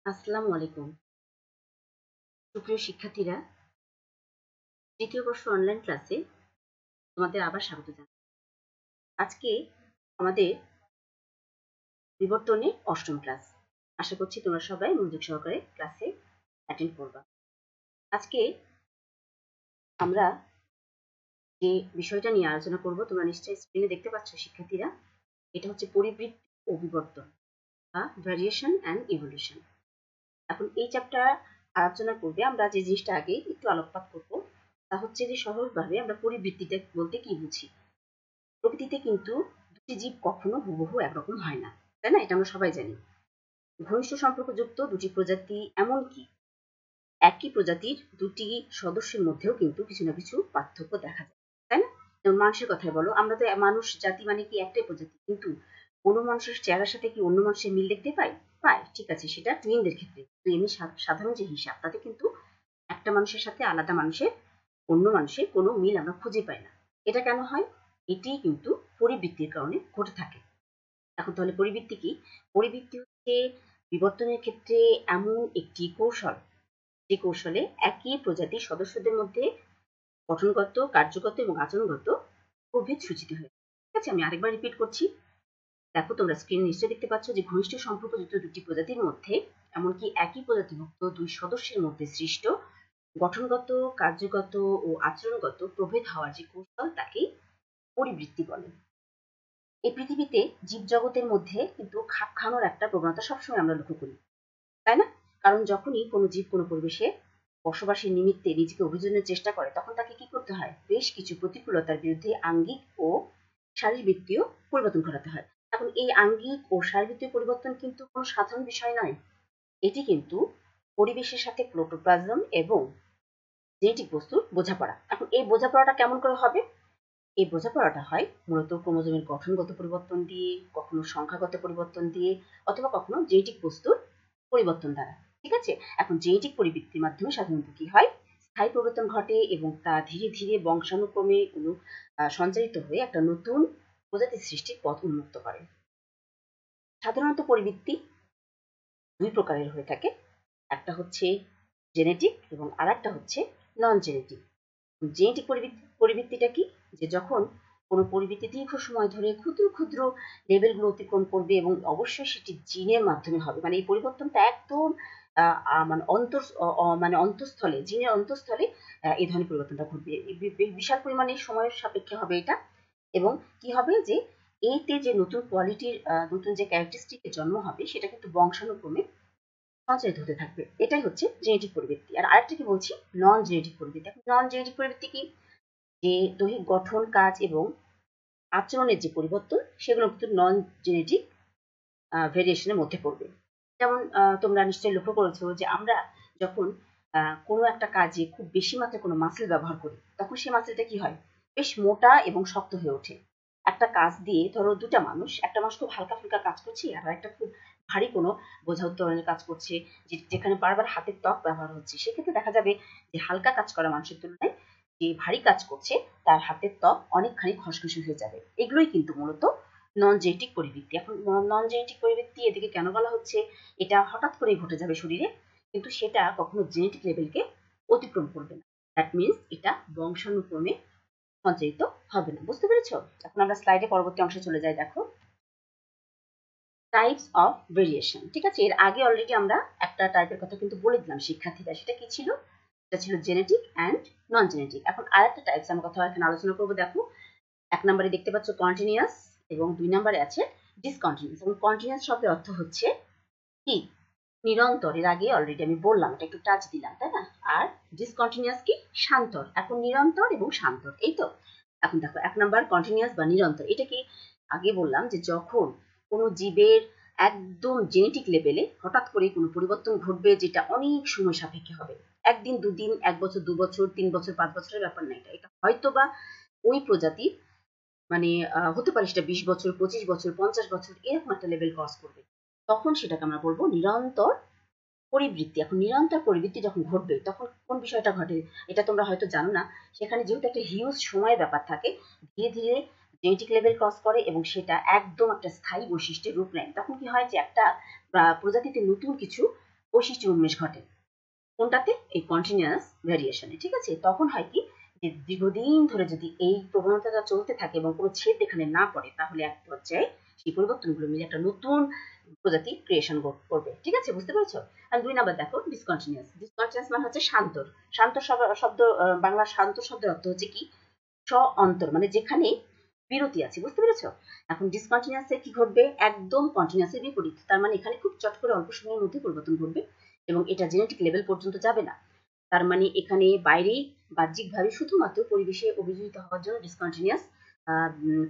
আসসালামু আলাইকুম। সুপ্রিয় শিক্ষার্থীরা, তৃতীয় বর্ষ অনলাইন ক্লাসে তোমাদের আবার স্বাগত জানাই। আজকে আমাদের বিবর্তনে অষ্টম ক্লাস। আশা করছি তোমরা সবাই মনোযোগ সহকারে ক্লাসে অ্যাটেন্ড করবা। আজকে আমরা যে বিষয়টা নিয়ে আলোচনা করব, তোমরা নিশ্চয়ই স্ক্রিনে দেখতে পাচ্ছ শিক্ষার্থীরা। এটা হচ্ছে পরিবৃত্তি ও বিবর্তন বা ভ্যারিয়েশন অ্যান্ড ইভলিউশন। এখন এই চ্যাপ্টার আলোচনা করবে আমরা যে জিনিসটা আগে একটু আলোকপাত করব, তা হচ্ছে যে সহজভাবে আমরা পরিবৃত্তিটা বলতে কি বুঝি। প্রকৃতিতে কিন্তু দুটি জীব কখনো হুবহু একরকম হয় না, তাই না? এটা আমরা সবাই জানি। ঘনিষ্ঠ সম্পর্কযুক্ত দুটি প্রজাতি, এমনকি একই প্রজাতির দুটি সদস্যের মধ্যেও কিন্তু কিছু না কিছু পার্থক্য দেখা যায়, তাই না? যেমন মানুষের কথাই বলো, আমরা তো মানুষ জাতি মানে কি একটাই প্রজাতি, কিন্তু কোনো মানুষের চেহারার সাথে কি অন্য মানুষের মিল দেখতে পাই, ঠিক আছে, সেটা টুইনদের ক্ষেত্রে। তো এমনি সাধারণ যে হিসাব, তাতে কিন্তু একটা মানুষের সাথে আলাদা মানুষের অন্য মানুষের কোনো মিল আমরা খুঁজে পাই না। এটা কেন হয়? এটি কিন্তু পরিবৃত্তির কারণে ঘটে থাকে। এখন তাহলে পরিবৃত্তি কি? পরিবৃত্তি হচ্ছে বিবর্তনের ক্ষেত্রে এমন একটি কৌশল, যে কৌশলে একই প্রজাতির সদস্যদের মধ্যে গঠনগত, কার্যগত এবং আচরণগত প্রভেদ সূচিত হয়। ঠিক আছে, আমি আরেকবার রিপিট করছি। দেখো, তোমরা স্ক্রিনে নিশ্চয়ই দেখতে পাচ্ছ যে ঘনিষ্ঠ সম্পর্কযুক্ত দুটি প্রজাতির মধ্যে, এমনকি একই প্রজাতিভুক্ত দুই সদস্যের মধ্যে সৃষ্ট গঠনগত, কার্যগত ও আচরণগত প্রভেদ হওয়ার যে কৌশল, তাকেই পরিবৃত্তি বলে। এই পৃথিবীতে জীবজগতের মধ্যে কিন্তু খাপ খাওয়ানোর একটা প্রবণতা সবসময় আমরা লক্ষ্য করি, তাই না? কারণ যখনই কোনো জীব কোনো পরিবেশে বসবাসের নিমিত্তে নিজেকে অভিযোজনের চেষ্টা করে, তখন তাকে কি করতে হয়? বেশ কিছু প্রতিকূলতার বিরুদ্ধে আঙ্গিক ও শারীরবৃত্তীয় পরিবর্তন ঘটাতে হয়। এখন এই আঙ্গিক ও শারীরবৃত্তীয় পরিবর্তন কিন্তু কোনো সাধারণ বিষয় নয়। এটি কিন্তু পরিবেশের সাথে প্রোটোপ্লাজম এবং জেনেটিক বস্তুর বোঝাপড়া। এখন এই বোঝাপড়াটা কেমন করে হবে? এই বোঝাপড়াটা হয় মূলত ক্রোমোজোমের গঠনগত পরিবর্তন দিয়ে, কখনো সংখ্যাগত পরিবর্তন দিয়ে, অথবা কখনো জেনেটিক বস্তুর পরিবর্তন দ্বারা। ঠিক আছে? এখন জেনেটিক পরিবৃত্তির মাধ্যমে সাধারণত কি হয়? স্থায়ী পরিবর্তন ঘটে এবং তা ধীরে ধীরে বংশানুক্রমে সঞ্চারিত হয়ে একটা নতুন প্রজাতি সৃষ্টির পথ উন্মুক্ত করে। সাধারণত পরিবৃত্তি দুই প্রকারের হয়ে থাকে। একটা হচ্ছে জেনেটিক এবং আর একটা হচ্ছে নন জেনেটিক। জেনেটিক পরিবৃত্তিটা কি? যে যখন কোনো পরিবৃত্তি দীর্ঘ সময় ধরে ক্ষুদ্র ক্ষুদ্র লেভেলগুলো অতিক্রম করবে এবং অবশ্যই সেটি জিনের মাধ্যমে হবে। মানে এই পরিবর্তনটা একদম মানে অন্তঃস্থলে, জিনের অন্তঃস্থলে এই ধরনের পরিবর্তনটা ঘটবে। বিশাল পরিমাণে সময়ের সাপেক্ষে হবে এটা। এবং কি হবে? যে এইতে যে নতুন কোয়ালিটির, নতুন যে ক্যারেক্টারিস্টিকের জন্ম হবে, সেটা কিন্তু বংশানুক্রমে সঞ্চারিত হতে থাকবে। এটাই হচ্ছে জেনেটিক পরিবৃত্তি। আর আরেকটা কি বলছি? নন জেনেটিক পরিবৃত্তি। নন জেনেটিক পরিবৃত্তি কি? যে দৈহিক গঠন, কাজ এবং আচরণের যে পরিবর্তন, সেগুলো কিন্তু নন জেনেটিক ভেরিয়েশনের মধ্যে পড়বে। যেমন তোমরা নিশ্চয়ই লক্ষ্য করেছো যে আমরা যখন কোনো একটা কাজে খুব বেশি মাত্রায় কোনো মাসেল ব্যবহার করি, তখন সেই মাসেলটা কি হয়? বেশ মোটা এবং শক্ত হয়ে ওঠে। একটা কাজ দিয়ে ধরো দুটা মানুষ, একটা মানুষ খুব হালকা ফুলকা কাজ করছে, আর একটা খুব ভারী কোনো বোঝা উত্তোলনের কাজ করছে, যেখানে বারবার হাতের ত্বক ব্যবহার হচ্ছে, সেক্ষেত্রে দেখা যাবে যে হালকা কাজ করা মানুষের তুলনায় যে ভারী কাজ করছে, তার হাতের ত্বক অনেকখানি খসখসে হয়ে যাবে। এগুলোই কিন্তু মূলত নন জেনেটিক পরিবৃত্তি। এখন নন জেনেটিক পরিবৃত্তি এদিকে কেন বলা হচ্ছে? এটা হঠাৎ করেই ঘটে যাবে শরীরে, কিন্তু সেটা কখনো জেনেটিক লেভেলকে অতিক্রম করবে না। দ্যাট মিনস এটা বংশানুক্রমে সঞ্চারিত হবে না। বুঝতে পেরেছো? এখন আমরা স্লাইডে পরবর্তী অংশে চলে যাই। দেখো, টাইপস অফ ভেরিয়েশন। ঠিক আছে, এর আগে অলরেডি আমরা একটা টাইপের কথা কিন্তু বলে দিলাম শিক্ষার্থীরা। সেটা কি ছিল? এটা ছিল জেনেটিক অ্যান্ড নন জেনেটিক। এখন আর একটা টাইপস আমরা কথা এখানে আলোচনা করবো। দেখো, ১ নম্বরে দেখতে পাচ্ছ কন্টিনিউয়াস এবং ২ নম্বরে আছে ডিসকন্টিনিউয়াস। এবং কন্টিনিউয়াস শব্দের অর্থ হচ্ছে কি? নিরন্তর। এর আগে অলরেডি আমি বললাম, এটা একটু টাচ দিলাম, তাই না? আর ডিসকন্টিনিউয়াস কি? শান্তর। এখন নিরন্তর এবং শান্তর, এই তো। এখন দেখো, ১ নাম্বার কন্টিনিউয়াস বা নিরন্তর। এটা কি? আগে বললাম যে যখন কোনো জীবের একদম জেনেটিক লেভেলে হঠাৎ করে কোনো পরিবর্তন ঘটবে, যেটা অনেক সময় সাপেক্ষে হবে। ১ দিন, ২ দিন, ১ বছর, ২ বছর, ৩ বছর, ৫ বছরের ব্যাপার না। এটা হয়তোবা ওই প্রজাতির মানে হতে পারে সেটা ২০ বছর, ২৫ বছর, ৫০ বছর, এরকম একটা লেভেল ক্রস করবে। তখন সেটাকে আমরা বলবো নিরন্তর পরিবৃত্তি। এখন নিরন্তর পরিবৃত্তি যখন ঘটবে, তখন কোন বিষয়টা ঘটে? এটা তোমরা হয়তো জানো না। সেখানে যেহেতু একটা হিউজ সময়ের ব্যাপার থাকে, ধীরে ধীরে জেনেটিক লেভেল ক্রস করে এবং সেটা একদম একটা স্থায়ী বৈশিষ্ট্যের রূপ নেয়। তখন কি হয়? যে একটা প্রজাতিতে নতুন কিছু বৈশিষ্ট্য উন্মেষ ঘটে। কোনটাতে? এই কন্টিনিউয়াস ভ্যারিয়েশনে। ঠিক আছে, তখন হয় কি যে দীর্ঘদিন ধরে যদি এই প্রবণতাটা চলতে থাকে এবং কোনো ছেদ এখানে না পড়ে, তাহলে এক পর্যায়ে সেই পরিবর্তনগুলো মিলে একটা নতুন প্রজাতি ক্রিয়েশন করবে। ঠিক আছে, বুঝতে পেরেছো? আর 2 নাম্বার দেখো ডিসকন্টিনিউয়াস। ডিসকন্টিনিউয়াস মানে হচ্ছে শান্তর। শান্ত শব্দ বাংলা শান্ত শব্দের অর্থ হচ্ছে কি? অন্তর, মানে যেখানে বিরতি আছে। বুঝতে পেরেছো? এখন ডিসকন্টিনিউয়াসে কি ঘটবে? একদম কন্টিনিউয়াসের বিপরীত। তার মানে এখানে খুব চট করে অল্প সময়ের মধ্যে পরিবর্তন ঘটবে এবং এটা জেনেটিক লেভেল পর্যন্ত যাবে না। তার মানে এখানে বাইরেই বাহ্যিকভাবে শুধুমাত্র পরিবেশে অভিযোজিত হওয়ার জন্য ডিসকন্টিনিউয়াস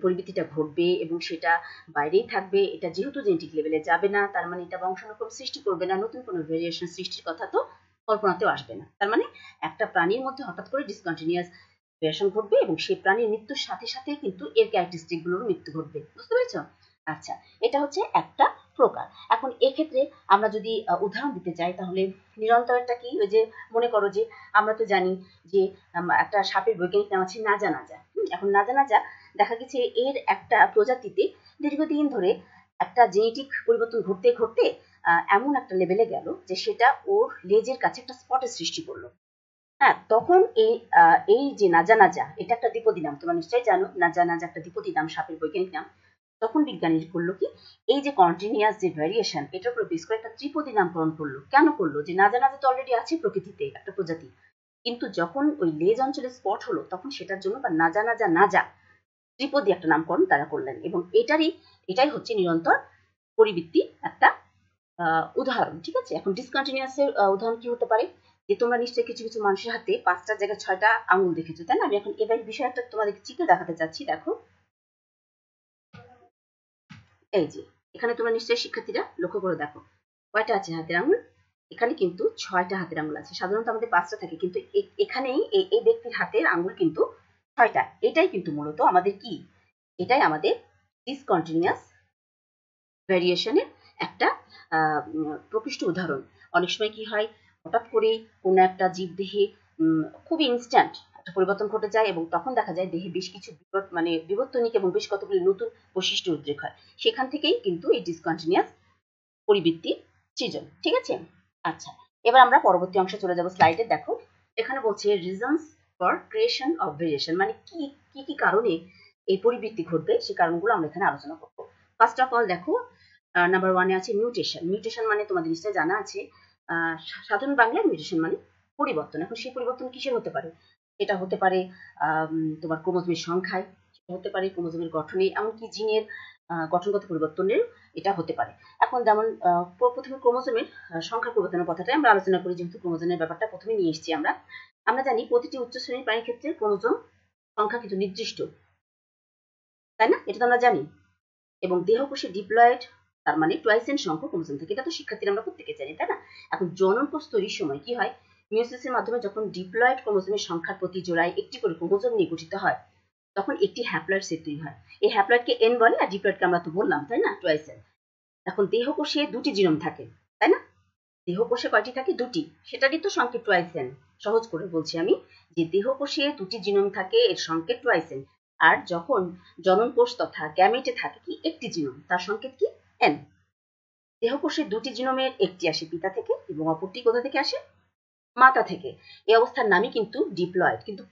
পরিবর্তিটা ঘটবে এবং সেটা বাইরেই থাকবে। এটা যেহেতু জেনেটিক লেভেলে যাবে না, তার মানে এটা বংশানুক্রম সৃষ্টি করবে না, নতুন কোনো ভেরিয়েশন সৃষ্টির কথা তো কল্পনাতেও আসবে না। তার মানে একটা প্রাণীর মধ্যে হঠাৎ করে ডিসকন্টিনিউয়াস ভেরিয়েশন ঘটবে এবং সেই প্রাণীর মৃত্যুর সাথে সাথে কিন্তু এর ক্যারেক্টারিস্টিক গুলোর মৃত্যু ঘটবে। বুঝতে পেরেছো? আচ্ছা, এটা হচ্ছে একটা প্রকার। এখন এক্ষেত্রে আমরা যদি উদাহরণ দিতে চাই, তাহলে নিরন্তরটা কি? ওই যে মনে করো যে আমরা তো জানি যে একটা সাপের বৈজ্ঞানিক নাম আছে নাজা নাজা। এখন নাজা নাজা দেখা গেছে এর একটা প্রজাতিতে দীর্ঘদিন ধরে একটা জেনেটিক পরিবর্তন ঘটতে ঘটতে এমন একটা লেভেলে গেল যে সেটা ওর লেজের কাছে একটা স্পটের সৃষ্টি করলো। হ্যাঁ, তখন এই যে নাজা নাজা, এটা একটা দ্বিপদী নাম, তোমরা নিশ্চয়ই জানো নাজা নাজা একটা দ্বিপদী নাম, সাপের বৈজ্ঞানিক নাম। তখন বিজ্ঞানী করলো কি, এই যে কন্টিনিউয়াস যে ভ্যারিয়েশন, এটার উপর বেস করে একটা ত্রিপদী নামকরণ করলো। কেন করলো? যে নাজা নাজা তো অলরেডি আছে প্রকৃতিতে একটা প্রজাতি, কিন্তু যখন ওই লেজ অঞ্চলে স্পট হলো তখন সেটার জন্য বা নাজা নাজা নাজা ত্রিপদী একটা নামকরণ তারা করলেন এবং এটাই হচ্ছে নিরন্তর পরিবৃত্তি একটা উদাহরণ। ঠিক আছে, এখন ডিসকন্টিনিউয়াস এর উদাহরণ কি হতে পারে? যে তোমরা নিশ্চয়ই কিছু কিছু মানুষের হাতে 5টার জায়গায় 6টা আঙুল দেখেছো, তাই না? আমি এখন এবার বিষয়টা তোমাদেরকে চিত্র দেখাতে চাচ্ছি। দেখো, এই যে এখানে তোমরা নিশ্চয়ই শিক্ষার্থীরা লক্ষ্য করে দেখো কয়টা আছে হাতের আঙুল? এখানে কিন্তু 6টা হাতের আঙুল আছে। সাধারণত আমাদের 5টা থাকে, কিন্তু এখানেই এই ব্যক্তির হাতের আঙুল কিন্তু 6টা। এটাই কিন্তু মূলত আমাদের কি? এটাই আমাদের ডিসকন্টিনিউয়াস ভ্যারিয়েশনের একটা প্রকৃষ্ট উদাহরণ। অনেক সময় কি হয়, হঠাৎ করে কোনো একটা জীবদেহে খুবই ইনস্ট্যান্ট একটা পরিবর্তন ঘটে যায় এবং তখন দেখা যায় দেহে বেশ কিছু বিবর্তনিক এবং বেশ কতগুলি নতুন বৈশিষ্ট্য উদ্রেক হয়। সেখান থেকেই কিন্তু এই ডিসকন্টিনিউয়াস পরিবৃত্তি সৃজন। ঠিক আছে, আচ্ছা, এবার আমরা পরবর্তী অংশে চলে যাব। স্লাইডে দেখো, এখানে বলছে reasons for creation of variation, মানে কি কি কি কারণে এই পরিবৃত্তি ঘটবে সেই কারণগুলো আমরা এখানে আলোচনা করব। ফার্স্ট অফ অল দেখো, নাম্বার 1-এ আছে মিউটেশন। মিউটেশন মানে তোমাদের নিশ্চয়ই জানা আছে, সাধারণ বাংলায় মিউটেশন মানে পরিবর্তন। এখন সেই পরিবর্তন কিসের হতে পারে? এটা হতে পারে তোমার ক্রোমোজোমের সংখ্যায়, সেটা হতে পারে ক্রোমোজোমের গঠনে, এমনকি জিনের গঠনগত পরিবর্তনের এটা হতে পারে। এখন যেমন প্রথমে ক্রোমোজোমের সংখ্যা পরিবর্তনের কথাটাই আমরা আলোচনা করি, যেহেতু ক্রোমোজোমের ব্যাপারটা প্রথমে নিয়ে এসেছি। আমরা জানি প্রতিটি উচ্চ শ্রেণীর প্রাণীর ক্ষেত্রে ক্রোমোজোম সংখ্যা কিন্তু নির্দিষ্ট, তাই না? এটা তো আমরা জানি। এবং দেহকোষে ডিপ্লয়েড, তার মানে টুয়াইসেন্ট সংখ্যক ক্রোমোজোম থাকে, এটা তো শিক্ষার্থীরা আমরা প্রত্যেকে জানি, তাই না? এখন জনন কোষ তৈরির সময় কি হয়, মিয়োসিসের মাধ্যমে যখন ডিপ্লয়েড ক্রোমোজোমের সংখ্যার প্রতি জোড়ায় একটি করে ক্রোমোজোম নিয়ে গঠিত হয়, তখন একটি হ্যাপ্লয়েড সেট তৈরি হয়। এই হ্যাপ্লয়েডকে এন বলে, আর ডিপ্লয়েডকে আমরা তো বললাম, তাই না, টুয়াইসেন। এখন দেহকোষে 2টি জিনোম থাকে, তাই না? দেহকোষে কয়টি থাকে? 2টি। সেটারই তো সংকেত টুয়াইসেন। সহজ করে বলছি আমি, যে দেহকোষে 2টি জিনোম থাকে, এর সংকেত টুয়াইসেন। আর যখন জনন কোষ তথা গ্যামেটে থাকে কি একটি জিনোম, তার সংকেত কি? এন। দেহকোষের 2টি জিনোমের একটি আসে পিতা থেকে এবং অপরটি কোথা থেকে আসে? মাতা থেকে। এই অবস্থার নামই কিন্তু ডিপ্লয়েড। কিন্তু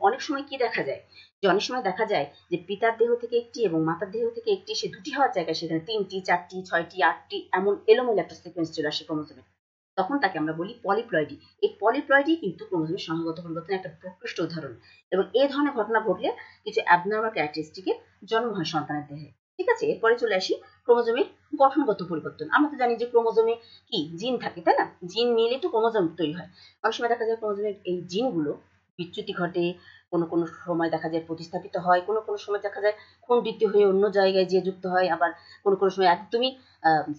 অনেক সময় কি দেখা যায়, যে অনেক সময় দেখা যায় যে পিতার দেহ থেকে একটি এবং মাতার দেহ থেকে একটি, সে 2টি হওয়ার জায়গায় সেখানে 3টি, 4টি, 6টি, 8টি এমন এলোমেলো একটা সিকোয়েন্স চলে আসে ক্রোমোজোমে। তখন তাকে আমরা বলি পলিপ্লয়েডি। এই পলিপ্লয়েডই কিন্তু ক্রোমোজোমের সংখ্যাগত পরিবর্তনের একটা প্রকৃষ্ট উদাহরণ। এবং এই ধরনের ঘটনা ঘটলে কিছু অ্যাবনর্মাল ক্যারেক্টারিস্টিকের জন্ম হয় সন্তানের দেহে। ঠিক আছে, এরপরে চলে আসি ক্রোমোজোমের গঠনগত পরিবর্তন। আমরা তো জানি যে ক্রোমোজোমে কি জিন থাকে, তাই না? জিন মিলে তো ক্রোমোজোম তৈরি হয়। অনেক সময় দেখা যায় ক্রোমোজোমের এই জিনগুলো বিচ্যুতি ঘটে, কোনো কোনো সময় দেখা যায় প্রতিস্থাপিত হয়, কোনো কোনো সময় দেখা যায় খণ্ডিত হয়ে অন্য জায়গায় যেয়ে যুক্ত হয়, আবার কোনো কোনো সময় একদমই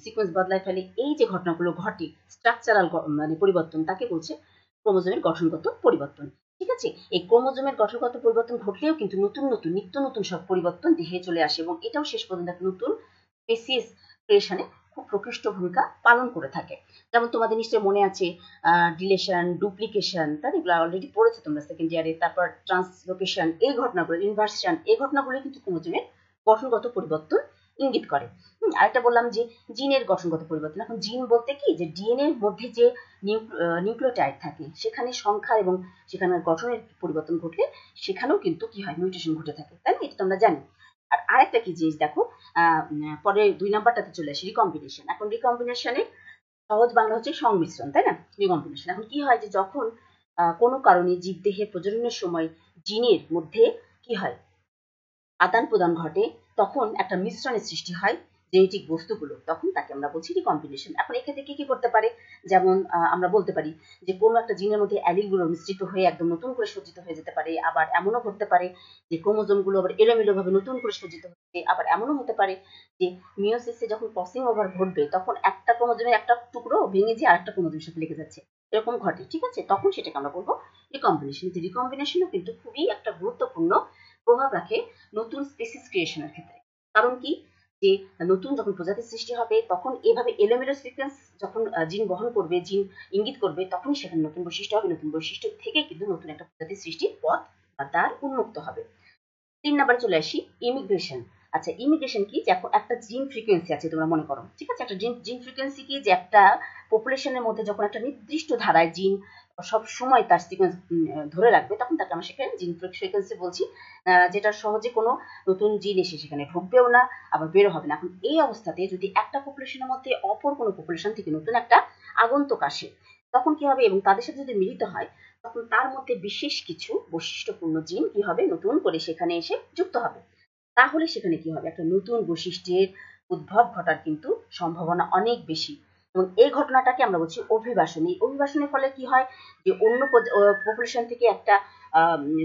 সিকোয়েন্স বদলায় ফেলে। এই যে ঘটনাগুলো ঘটে, স্ট্রাকচারাল মানে পরিবর্তন, তাকে বলছে ক্রোমোজোমের গঠনগত পরিবর্তন। ঠিক আছে, এই ক্রোমোজোমের গঠনগত পরিবর্তন ঘটলেও কিন্তু নতুন নতুন নিত্য নতুন সব পরিবর্তন দেহে চলে আসে এবং এটাও শেষ পর্যন্ত একটা নতুন স্পেসিস ক্রিয়েশনে খুব প্রকৃষ্ট ভূমিকা পালন করে থাকে। যেমন তোমাদের নিশ্চয়ই মনে আছে ডিলেশন, ডুপ্লিকেশন, তাই এগুলো অলরেডি পড়েছো তোমরা সেকেন্ড ইয়ারে। তারপর ট্রান্সলোকেশন, এই ঘটনাগুলো, ইনভার্সন, এই ঘটনাগুলো কিন্তু ক্রোমোজোমের গঠনগত পরিবর্তন ইঙ্গিত করে। আরেকটা বললাম যে জিনের গঠনগত পরিবর্তন। এখন জিন বলতে কি, যে ডিএনএ এর মধ্যে যে নিউক্লিওটাইড থাকে সেখানে সংখ্যা এবং সেখানে গঠনের পরিবর্তন ঘটলে সেখানেও কিন্তু কি হয়, মিউটেশন ঘটে থাকে, তাই না? এটা তো আমরা জানি। আর আরেকটা কি জিনিস দেখো, পরে 2 নাম্বারটাতে চলে আসি, রিকম্বিনেশন। এখন রিকম্বিনেশনে সহজ বাংলা হচ্ছে সংমিশ্রণ, তাই না? রিকম্বিনেশন। এখন কি হয় যে যখন কোনো কারণে জীবদেহে প্রজননের সময় জিনের মধ্যে কি হয়, আদান প্রদান ঘটে, তখন একটা মিশ্রণের সৃষ্টি হয় জেনেটিক বস্তুগুলো, তখন তাকে আমরা বলছি রিকম্বিনেশন। এখন এক্ষেত্রে কি কি করতে পারে, যেমন আমরা বলতে পারি যে কোনো একটা জিনের মধ্যে অ্যালিলগুলো মিশ্রিত হয়ে একদম নতুন করে সজ্জিত হয়ে যেতে পারে। আবার এমনও ঘটতে পারে যে ক্রোমোজোমগুলো আবার এলোমেলোভাবে নতুন করে সজ্জিত হচ্ছে। আবার এমনও হতে পারে যে মিওসিসে যখন ক্রসিং ওভার ঘটবে তখন একটা ক্রোমোজোমের একটা টুকরো ভেঙে যে আরেকটা ক্রোমোজোমের সাথে লেগে যাচ্ছে, এরকম ঘটে, ঠিক আছে? তখন সেটাকে আমরা বলবো রিকম্বিনেশন। যে রিকম্বিনেশনও কিন্তু খুবই একটা গুরুত্বপূর্ণ প্রভাব রাখে নতুন স্পিসিস ক্রিয়েশনের ক্ষেত্রে। কারণ কি, যে নতুন যখন প্রজাতির সৃষ্টি হবে তখন এভাবে এলোমেলো সিকোয়েন্স যখন জিন বহন করবে, জিন ইঙ্গিত করবে, তখনই সেখানে নতুন বৈশিষ্ট্য হবে। নতুন বৈশিষ্ট্য থেকে কিন্তু নতুন একটা প্রজাতির সৃষ্টির পথ বা দ্বার উন্মুক্ত হবে। 3 নাম্বারে চলে আসি, ইমিগ্রেশন। আচ্ছা, ইমিগ্রেশন কি, যে একটা জিন ফ্রিকোয়েন্সি আছে তোমরা মনে করো, ঠিক আছে? একটা জিন ফ্রিকোয়েন্সি কি, যে একটা পপুলেশনের মধ্যে যখন একটা নির্দিষ্ট ধারায় জিন সব সময় তার সিকোয়েন্স ধরে রাখবে, তখন তাকে আমরা সেখানে জিন ফ্রিকোয়েন্সি বলছি, যেটা সহজে কোনো নতুন জিন এসে সেখানে ঢুকবেও না, আবার বেরো হবে না। এখন এই অবস্থাতে যদি একটা পপুলেশনের মধ্যে অপর কোনো পপুলেশন থেকে নতুন একটা আগন্তুক আসে, তখন কি হবে, এবং তাদের সাথে যদি মিলিত হয়, তখন তার মধ্যে বিশেষ কিছু বৈশিষ্ট্যপূর্ণ জিন কি হবে, নতুন করে সেখানে এসে যুক্ত হবে। তাহলে সেখানে কি হবে, একটা নতুন বৈশিষ্ট্যের উদ্ভব ঘটার কিন্তু সম্ভাবনা অনেক বেশি। এবং এই ঘটনাটাকে আমরা বলছি অভিবাসন। এই অভিবাসনের ফলে কি হয়, যে অন্য পপুলেশন থেকে একটা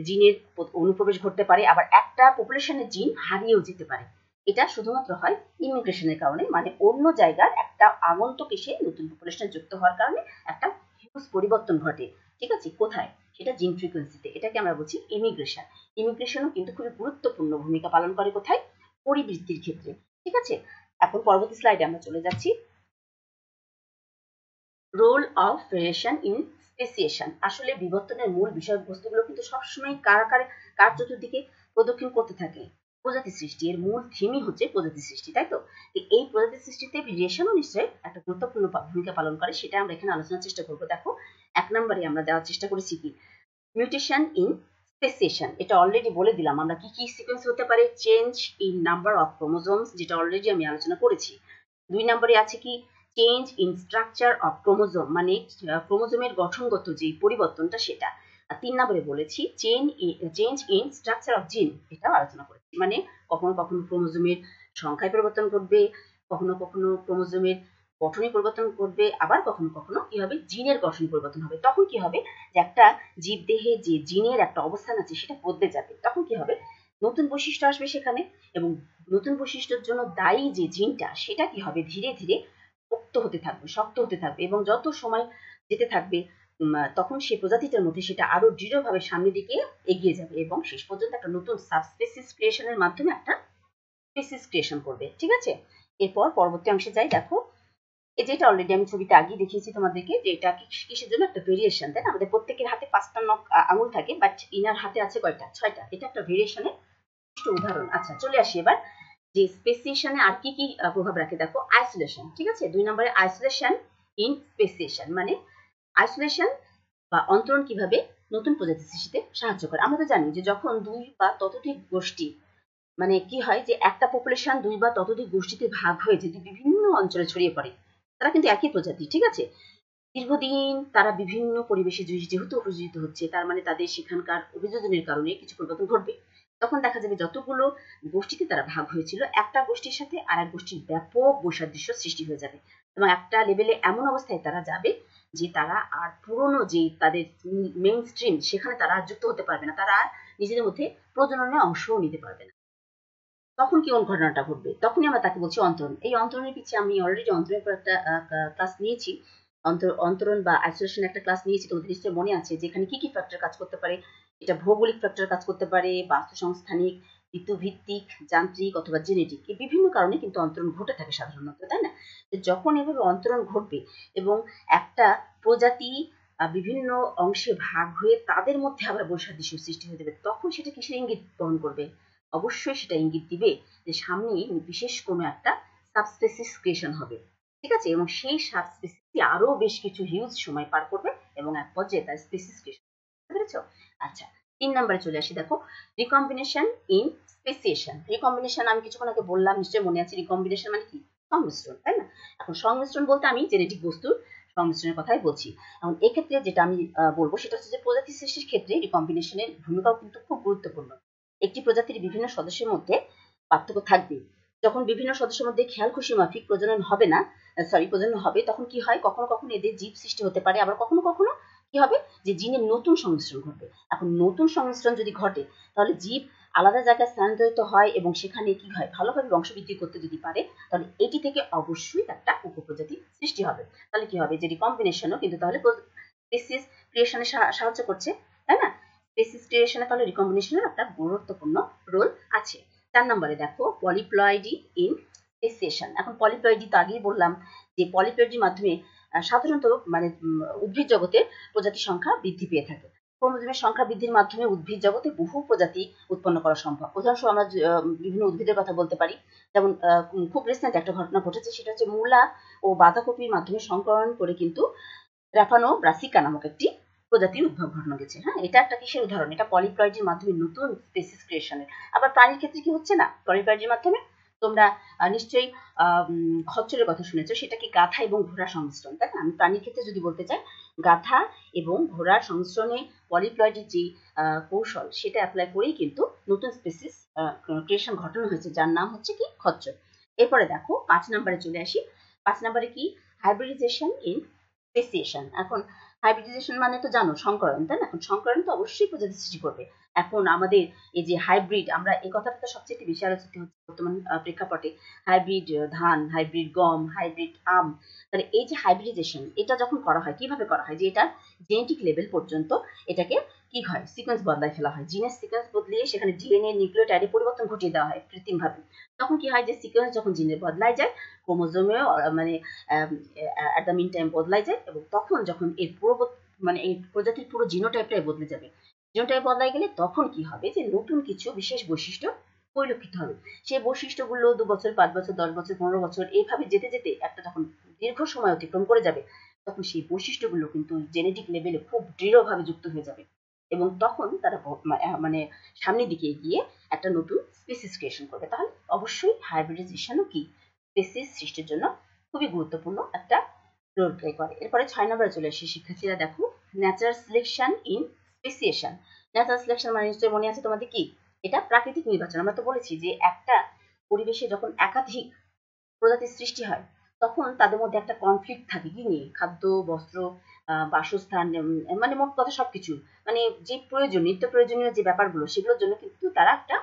জিনের অনুপ্রবেশ ঘটতে পারে, আবার একটা পপুলেশনের জিন হারিয়েও যেতে পারে। এটা শুধুমাত্র হয় ইমিগ্রেশনের কারণে, মানে অন্য জায়গার একটা আগন্তুক এসে নতুন পপুলেশনে যুক্ত হওয়ার কারণে একটা হিউজ পরিবর্তন ঘটে, ঠিক আছে? কোথায়, সেটা জিন ফ্রিকোয়েন্সিতে। এটাকে আমরা বলছি ইমিগ্রেশন। ইমিগ্রেশনও কিন্তু খুবই গুরুত্বপূর্ণ ভূমিকা পালন করে কোথায়, পরিবৃত্তির ক্ষেত্রে, ঠিক আছে? এখন পরবর্তী স্লাইডে আমরা চলে যাচ্ছি, role of variation in speciation. আসলে বিবর্তনের মূল বিষয়বস্তুগুলো কিন্তু সবসময় কার চতুর্দিকে প্রদক্ষিণ করতে থাকে, প্রজাতি সৃষ্টি। এর মূল থিমই হচ্ছে প্রজাতি সৃষ্টি, তাই তো? এই প্রজাতি সৃষ্টিতে ভেরিয়েশনও নিশ্চয়ই একটা গুরুত্বপূর্ণ ভূমিকা পালন করে, সেটা আমরা এখানে আলোচনার চেষ্টা করবো। দেখো, 1 নম্বরে আমরা দেওয়ার চেষ্টা করেছি কি, মিউটেশন ইন স্পেসিয়েশন। এটা অলরেডি বলে দিলাম আমরা কি কি সিকোয়েন্স হতে পারে, change in number of chromosomes, যেটা অলরেডি আমি আলোচনা করেছি। 2 নম্বরে আছে কি, change in structure of chromosome, মানে ক্রোমোজোমের গঠনগত যে পরিবর্তনটা সেটা। আর 3 নম্বরে বলেছি চেঞ্জ ইন স্ট্রাকচার অফ জিন, এটাও আলোচনা করেছি। মানে কখনো কখনো ক্রোমোজোমের সংখ্যায় পরিবর্তন ঘটবে, কখনো কখনো ক্রোমোজোমের গঠনে পরিবর্তন ঘটবে, আবার কখনো কখনো কি হবে, জিনের গঠনে পরিবর্তন হবে। তখন কি হবে, যে একটা জীবদেহে যে জিনের একটা অবস্থান আছে সেটা বদলে যাবে। তখন কি হবে, নতুন বৈশিষ্ট্য আসবে সেখানে, এবং নতুন বৈশিষ্ট্যের জন্য দায়ী যে জিনটা সেটা কি হবে, ধীরে ধীরে পোক্ত হতে থাকবে, শক্ত হতে থাকবে, এবং যত সময় যেতে থাকবে তখন সেই প্রজাতিটার মধ্যে সেটা আরো দৃঢ়ভাবে সামনের দিকে এগিয়ে যাবে, এবং শেষ পর্যন্ত একটা নতুন সাবস্পেসিস ক্রিয়েশনের মাধ্যমে একটা স্পেসিস ক্রিয়েশন করবে, ঠিক আছে? এরপর পরবর্তী অংশে যাই। দেখো, এই যেটা অলরেডি আমি ছবিতে আগেই দেখিয়েছি তোমাদেরকে, যে এটা কিসের জন্য একটা ভেরিয়েশন, তাই না? আমাদের প্রত্যেকের হাতে 5টা আঙুল থাকে, বাট ইনার হাতে আছে কয়টা, 6টা। এটা একটা ভেরিয়েশনের উদাহরণ। আচ্ছা, চলে আসি এবার যে স্পেসিয়েশনে আর কি কি প্রভাব রাখে। দেখো, আইসোলেশন, ঠিক আছে? 2 নম্বরে আইসোলেশন ইন স্পেসিয়েশন, মানে আইসোলেশন বা অন্তরণ কিভাবে নতুন প্রজাতি সৃষ্টিতে সাহায্য করে। আমরা তো জানি যে যখন 2 বা ততোধিক গোষ্ঠী, মানে কি হয়, যে একটা পপুলেশন 2 বা ততোধিক গোষ্ঠীতে ভাগ হয়ে যদি বিভিন্ন অঞ্চলে ছড়িয়ে পড়ে, তারা কিন্তু একই প্রজাতি, ঠিক আছে? দীর্ঘদিন তারা বিভিন্ন পরিবেশে যেহেতু অভিযোজিত হচ্ছে, তার মানে তাদের সেখানকার অভিযোজনের কারণে কিছু পরিবর্তন ঘটবে। তখন দেখা যাবে যতগুলো গোষ্ঠীতে তারা ভাগ হয়েছিল, একটা গোষ্ঠীর সাথে আর এক গোষ্ঠীর ব্যাপক বৈসাদৃশ্য সৃষ্টি হয়ে যাবে, এবং একটা লেভেলে এমন অবস্থায় তারা যাবে যে তারা আর পুরনো যে তাদের মেইন স্ট্রিম সেখানে তারা যুক্ত হতে পারবে না, তারা আর নিজেদের মধ্যে প্রজননে অংশও নিতে পারবে না। তখন কি ঘটনাটা ঘটবে, তখনই আমরা তাকে বলছি অন্তরণ। এই অন্তরণের পিছিয়ে আমি অলরেডি অন্তরণের পর একটা ক্লাস নিয়েছি, অন্তরণ বা আইসোলেশন একটা ক্লাস নিয়েছি, তোমাদের নিশ্চয়ই মনে আছে, যেখানে কি কি ফ্যাক্টর কাজ করতে পারে। এটা ভৌগোলিক ফ্যাক্টর কাজ করতে পারে, বাস্তুসংস্থানিক, ঋতুভিত্তিক, যান্ত্রিক অথবা জেনেটিক, এই বিভিন্ন কারণে কিন্তু অন্তরণ ঘটে থাকে সাধারণত, তাই না? যখন এভাবে অন্তরণ ঘটবে এবং একটা প্রজাতি বিভিন্ন অংশে ভাগ হয়ে তাদের মধ্যে আবার বৈসাদৃশ্য সৃষ্টি হয়ে যাবে, তখন সেটা কিসের ইঙ্গিত বহন করবে? অবশ্যই সেটা ইঙ্গিত দিবে যে সামনে বিশেষ কোনো একটা সাবস্পেসিস ক্রিয়েশন হবে, ঠিক আছে, এবং সেই সাবস্পেসিসটি আরো বেশ কিছু হিউজ সময় পার করবে এবং এক পর্যায়ে তার স্পেসিস ক্রিয়েশন, বুঝতে পেরেছো? আচ্ছা, 3 নম্বরে চলে আসি। দেখো, রিকম্বিনেশন ইন স্পেসিয়েশন। রিকম্বিনেশন আমি কিছুক্ষণ আগে বললাম, নিশ্চয়ই মনে আছে। রিকম্বিনেশন মানে কি? সংমিশ্রণ, তাই না? এখন সংমিশ্রণ বলতে আমি জেনেটিক বস্তুর সংমিশ্রণের কথাই বলছি। এখন এক্ষেত্রে যেটা আমি বলবো সেটা হচ্ছে যে প্রজাতি সৃষ্টির ক্ষেত্রে রিকম্বিনেশনের ভূমিকাও কিন্তু খুব গুরুত্বপূর্ণ। একটি প্রজাতির বিভিন্ন সদস্যের মধ্যে পার্থক্য থাকবে। যখন বিভিন্ন সদস্যের মধ্যে খেয়াল খুশি মাফিক প্রজনন হবে না, প্রজনন হবে, তখন কি হয়, কখনো কখনো এদের জীব সৃষ্টি হতে পারে, আবার কখনো কখনো কি হবে যে জিনের নতুন সংমিশ্রণ ঘটবে। এখন নতুন সংমিশ্রণ যদি ঘটে তাহলে জীব আলাদা জায়গায় স্থানান্তরিত হয় এবং সেখানে কি হয়, ভালোভাবে বংশবৃদ্ধি করতে যদি পারে তাহলে এটি থেকে অবশ্যই একটা উপপ্রজাতি সৃষ্টি হবে। তাহলে কি হবে, যে রিকম্বিনেশনও কিন্তু তাহলে স্পেসিস ক্রিয়েশনে সাহায্য করছে, তাই না? স্পেসিস ক্রিয়েশনে তাহলে রিকম্বিনেশনের একটা গুরুত্বপূর্ণ রোল আছে। 4 নম্বরে দেখো, পলিপ্লয়েডি ইন স্পেসিয়েশন। এখন পলিপ্লয়েডি তো আগেই বললাম যে পলিপ্লয়েডির মাধ্যমে সাধারণত মানে উদ্ভিদ জগতে প্রজাতির সংখ্যা বৃদ্ধি পেয়ে থাকে। ক্রোমোজোমের সংখ্যা বৃদ্ধির মাধ্যমে উদ্ভিদ জগতে বহু প্রজাতি উৎপন্ন করা সম্ভব। উদাহরণস্বরূপ আমরা বিভিন্ন উদ্ভিদের কথা বলতে পারি। যেমন খুব রিসেন্ট একটা ঘটনা ঘটেছে, সেটা হচ্ছে মূলা ও বাঁধাকপির মাধ্যমে সংকরণ করে কিন্তু রাফানো ব্রাসিকা নামক একটি প্রজাতির উদ্ভব ঘটানো গেছে। হ্যাঁ, এটা একটা কিসের উদাহরণ? এটা পলিপ্লয়েডির মাধ্যমে নতুন স্পেসিস ক্রিয়েশনের। আবার প্রাণীর ক্ষেত্রে কি হচ্ছে না পলিপ্লয়েডির মাধ্যমে? তোমরা নিশ্চয়ই খচ্চরের কথা শুনেছো, সেটা কি গাধা এবং ঘোড়ার সংমিশ্রণ, তাই না? আমি প্রাণীর ক্ষেত্রে যদি বলতে চাই, গাধা এবং ঘোড়ার সংমিশ্রণে পলিপ্লয়েডির যে কৌশল সেটা অ্যাপ্লাই করেই কিন্তু নতুন স্পেসিস ক্রিয়েশন ঘটানো হয়েছে, যার নাম হচ্ছে কি খচ্চর। এরপরে দেখো 5 নম্বরে চলে আসি। 5 নম্বরে কি? Hybridization in speciation. এখন হাইব্রিডাইজেশন মানে তো জানো সংকরণ, তাই না? এখন সংকরণ তো অবশ্যই প্রজাতি সৃষ্টি করবে। এখন আমাদের এই যে হাইব্রিড, আমরা এই কথাটা তো সবচেয়ে বেশি আলোচিত হচ্ছে বর্তমান প্রেক্ষাপটে। হাইব্রিড ধান, হাইব্রিড গম, হাইব্রিড আম। তাহলে এই যে হাইব্রিডাইজেশন, এটা যখন করা হয়, কিভাবে করা হয়, যে এটা জেনেটিক লেভেল পর্যন্ত এটাকে কি হয়, সিকোয়েন্স বদলায় ফেলা হয়। জিনের সিকোয়েন্স বদলিয়ে সেখানে ডিএনএ নিউক্লিওটাইডে পরিবর্তন ঘটিয়ে দেওয়া হয় কৃত্রিমভাবে। তখন কি হয়, যে সিকোয়েন্স যখন জিনের বদলায় যায়, ক্রোমোজোমেও মানে অ্যাট দ্য মিন টাইম বদলাই যায়, এবং তখন যখন এর মানে এই প্রজাতির পুরো জিনোটাইপটাই বদলে যাবে। জিনোটাইপ বদলাই গেলে তখন কি হবে, যে নতুন কিছু বিশেষ বৈশিষ্ট্য পরিলক্ষিত হবে। সেই বৈশিষ্ট্যগুলো 2 বছর, 5 বছর, 10 বছর, 15 বছর এইভাবে যেতে যেতে একটা যখন দীর্ঘ সময় অতিক্রম করে যাবে, তখন সেই বৈশিষ্ট্যগুলো কিন্তু জেনেটিক লেভেলে খুব দৃঢ়ভাবে যুক্ত হয়ে যাবে, এবং তখন তারা মানে সামনের দিকে এগিয়ে একটা নতুন স্পেসিস ক্রিয়েশন করবে। তাহলে অবশ্যই হাইব্রিডাইজেশনও কি স্পেসিস সৃষ্টির জন্য খুবই গুরুত্বপূর্ণ একটা রোল প্লে করে। এরপরে 6 নম্বরে চলে আসি। শিক্ষার্থীরা দেখো, natural selection in speciation. Natural selection মানে নিশ্চয়ই মনে আছে তোমাদের কি? এটা প্রাকৃতিক নির্বাচন। আমরা তো বলেছি যে একটা পরিবেশে যখন একাধিক প্রজাতির সৃষ্টি হয় তখন তাদের মধ্যে একটা কনফ্লিক্ট থাকে কি নিয়ে? খাদ্য, বস্ত্র, বাসস্থান, মানে মোট কথা সবকিছু, মানে যে প্রয়োজন, নিত্য প্রয়োজনীয় যে ব্যাপারগুলো, সেগুলোর জন্য কিন্তু তারা একটা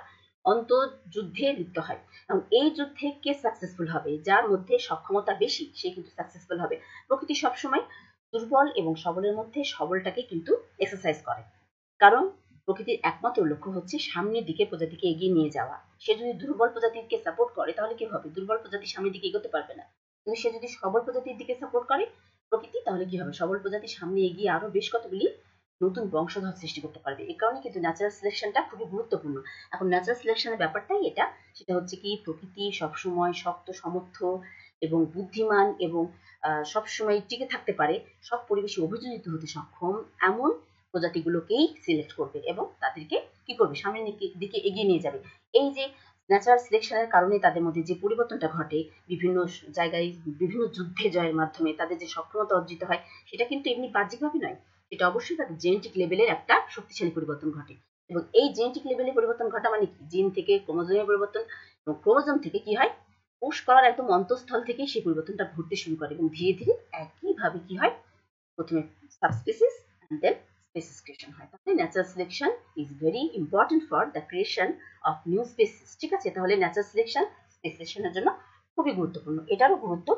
অন্তর্যুদ্ধে লিপ্ত হয়। এবং এই যুদ্ধে কে সাকসেসফুল হবে, যার মধ্যে সক্ষমতা বেশি সে কিন্তু সাকসেসফুল হবে। প্রকৃতি সবসময় দুর্বল এবং সবলের মধ্যে সবলটাকে কিন্তু এক্সারসাইজ করে, কারণ প্রকৃতির একমাত্র লক্ষ্য হচ্ছে সামনের দিকে প্রজাতিকে এগিয়ে নিয়ে যাওয়া। সে যদি দুর্বল প্রজাতিকে সাপোর্ট করে তাহলে কি হবে, দুর্বল প্রজাতি সামনের দিকে এগোতে পারবে না। কিন্তু সে যদি সবল প্রজাতির দিকে সাপোর্ট করে প্রকৃতি, তাহলে কি হবে, সবল প্রজাতির সামনে এগিয়ে আরো বেশ কতগুলি নতুন বংশধর সৃষ্টি করতে পারবে। এই কারণে কিন্তু ন্যাচারাল সিলেকশনটা খুবই গুরুত্বপূর্ণ। এখন ন্যাচারাল সিলেকশনের ব্যাপারটাই এটা, সেটা হচ্ছে কি, প্রকৃতি সবসময় শক্ত, সমর্থ এবং বুদ্ধিমান এবং সবসময় টিকে থাকতে পারে, সব পরিবেশে অভিযোজিত হতে সক্ষম এমন প্রজাতিগুলোকেই সিলেক্ট করবে এবং তাদেরকে কি করবে, সামনের দিকে এগিয়ে নিয়ে যাবে। এই যে ন্যাচারাল সিলেকশনের কারণে তাদের মধ্যে যে পরিবর্তনটা ঘটে, বিভিন্ন জায়গায় বিভিন্ন যুদ্ধে জয়ের মাধ্যমে তাদের যে সক্ষমতা অর্জিত হয়, সেটা কিন্তু এমনি বাহ্যিকভাবে নয়, এটা অবশ্যই তাদের জেনেটিক লেভেলের একটা শক্তিশালী পরিবর্তন ঘটে। এবং এই জেনেটিক লেভেলে পরিবর্তন ঘটা মানে কি, জিন থেকে ক্রোমোজোমের পরিবর্তন, এবং ক্রোমোজোম থেকে কি হয়, কোষ করার একদম অন্তঃস্থল থেকেই সেই পরিবর্তনটা ঘটতে শুরু করে, এবং ধীরে ধীরে একইভাবে কি হয়, প্রথমে subspecies and then species creation হয়। তাহলে natural selection is very important for the creation of new species. ঠিক আছে, তাহলে ন্যাচারাল সিলেকশন স্পেসিয়েশনের জন্য খুবই গুরুত্বপূর্ণ। এটারও গুরুত্ব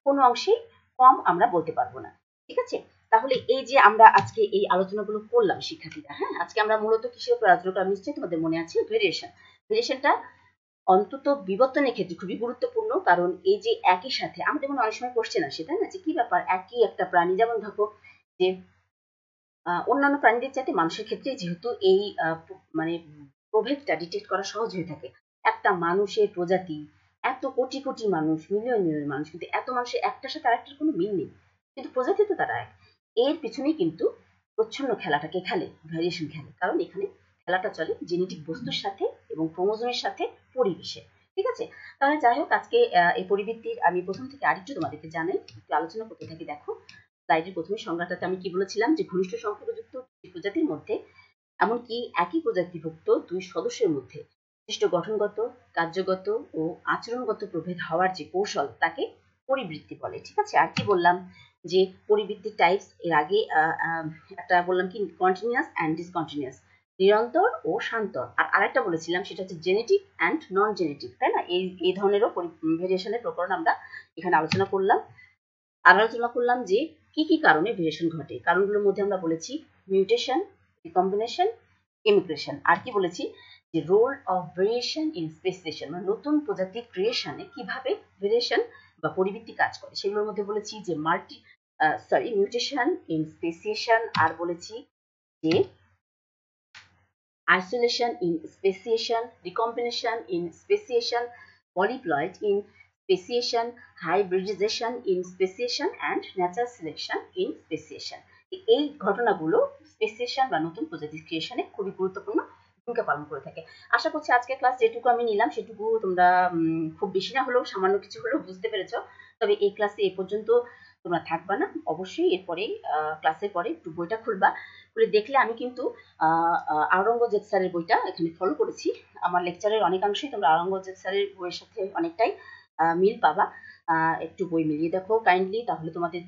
কোনো অংশেই কম আমরা বলতে পারবো না। ঠিক আছে, তাহলে এই যে আমরা আজকে এই আলোচনাগুলো করলাম শিক্ষার্থীরা, হ্যাঁ, আজকে আমরা মূলত কিসের উপর আলোচনা করলাম নিশ্চয়ই তোমাদের মনে আছে, ভেরিয়েশন। ভেরিয়েশনটা অন্তত বিবর্তনের ক্ষেত্রে খুবই গুরুত্বপূর্ণ, কারণ এই যে একই সাথে আমাদের মনে অনেক সময় কোশ্চেন আসে, তাই না, যে কি ব্যাপার, একই একটা প্রাণী, যেমন দেখো যে অন্যান্য প্রাণীদের চাইতে মানুষের ক্ষেত্রে যেহেতু এই মানে প্রভেদটা ডিটেক্ট করা সহজ হয়ে থাকে, একটা মানুষের প্রজাতি এত কোটি কোটি মানুষ, মিলিয়ন মিলিয়ন মানুষ, কিন্তু এত মানুষের একটার সাথে আরেকটার কোনো মিল নেই, কিন্তু প্রজাতি তো তারা এক। এর পিছনেই কিন্তু প্রচ্ছন্ন খেলাটাকে খেলে, ভ্যারিয়েশন খেলে, কারণ এখানে খেলাটা চলে জেনেটিক বস্তুর সাথে এবং ক্রোমোজোমের সাথে পরিবেশে। ঠিক আছে, তাহলে যাই হোক, আজকে এই পরিবৃত্তির আমি প্রথম থেকে আরেকটু তোমাদেরকে জানাই, একটু আলোচনা করতে থাকি। দেখো, স্লাইডের প্রথমে সংজ্ঞাটাতে আমি কি বলেছিলাম, যে ঘনিষ্ঠ সংখ্যাযুক্ত প্রজাতির মধ্যে, এমনকি একই প্রজাতিভুক্ত দুই সদস্যের মধ্যে বিশিষ্ট গঠনগত, কার্যগত ও আচরণগত প্রভেদ হওয়ার যে কৌশল, তাকে পরিবৃত্তি বলে। ঠিক আছে, আর কি বললাম, যে পরিবৃত্তির টাইপস, এর আগে একটা বললাম কি, কন্টিনিউয়াস অ্যান্ড ডিসকন্টিনিউয়াস, নিরন্তর ও শান্তর, আর আরেকটা বলেছিলাম সেটা হচ্ছে জেনেটিক অ্যান্ড নন জেনেটিক, তাই না? এই ধরনেরও ভেরিয়েশনের প্রকরণ আমরা এখানে আলোচনা করলাম। আর আলোচনা করলাম যে কি কি কারণে ভেরিয়েশন ঘটে। কারণগুলোর মধ্যে আমরা বলেছি মিউটেশন, রিকম্বিনেশন, ইমিগ্রেশন। আর কি বলেছি, যে role of variation in speciation, মানে নতুন প্রজাতি ক্রিয়েশনে কিভাবে ভেরিয়েশন বা পরিবৃত্তি কাজ করে, সেগুলোর মধ্যে বলেছি যে মিউটেশন ইন স্পেসিয়েশন, আর বলেছি যে isolation in speciation, recombination in speciation, polyploid in speciation, hybridization in speciation and natural selection in speciation। এই ঘটনাগুলো স্পেসিয়েশন বা নতুন প্রজাতি ক্রিয়েশনে খুবই গুরুত্বপূর্ণ ভূমিকা পালন করে থাকে। আশা করছি আজকের ক্লাস যেটুকু আমি নিলাম সেটুকু তোমরা খুব বেশি না হলেও সামান্য কিছু হলেও বুঝতে পেরেছ। তবে এই ক্লাসে এ পর্যন্ত তোমরা থাকবা না, অবশ্যই এরপরে ক্লাসের পরে একটু বইটা খুলবা, খুলে দেখলে আমি কিন্তু আওরঙ্গজেব স্যারের বইটা এখানে ফলো করেছি। আমার লেকচারের অনেকাংশেই তোমরা আওরঙ্গজেব স্যারের বইয়ের সাথে অনেকটাই মিল পাবা। একটু বই মিলিয়ে দেখো কাইন্ডলি, তাহলে তোমাদের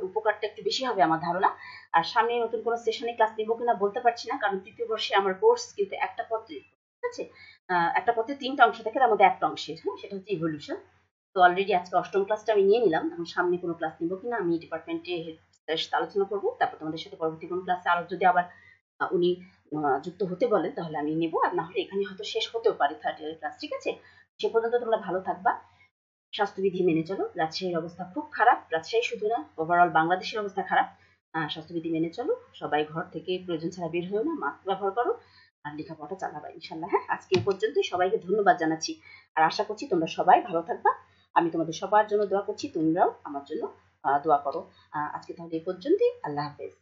উপকারটা একটু বেশি হবে আমার ধারণা। আর সামনে নতুন কোনো সেশনে ক্লাস নেবো কিনা বলতে পারছি না, কারণ তৃতীয় বর্ষে আমার কোর্স কিন্তু একটা পত্রে, ঠিক আছে, একটা পত্রে 3টা অংশ থাকে, তার মধ্যে একটা অংশের, হ্যাঁ, সেটা হচ্ছে ইভলিউশন। তো অলরেডি আজকে 8ম ক্লাসটা আমি নিয়ে নিলাম, এখন সামনে কোনো ক্লাস নেবো কিনা আমি ডিপার্টমেন্টে হেড সাথে আলোচনা করবো, তারপর তোমাদের সাথে পরবর্তী কোনো ক্লাসে আরো যদি আবার উনি যুক্ত হতে বলেন তাহলে আমি নেব, আর না হলে এখানে হয়তো শেষ হতেও পারে 3rd ইয়ারের ক্লাস। ঠিক আছে, সে পর্যন্ত তোমরা ভালো থাকবা, স্বাস্থ্যবিধি মেনে চলো। রাজশাহীর অবস্থা খুব খারাপ, রাজশাহী শুধু না, ওভারঅল বাংলাদেশের অবস্থা খারাপ। স্বাস্থ্যবিধি মেনে চলো, সবাই ঘর থেকে প্রয়োজন ছাড়া বের হয়েও না, মাস্ক ব্যবহার করো, আর লেখাপড়া চালাবা ইনশাল্লাহ। হ্যাঁ, আজকে এই পর্যন্তই, সবাইকে ধন্যবাদ জানাচ্ছি, আর আশা করছি তোমরা সবাই ভালো থাকবা। আমি তোমাদের সবার জন্য দোয়া করছি, তোমরাও আমার জন্য দোয়া করো। আজকে তাহলে এই পর্যন্তই, আল্লাহ হাফেজ।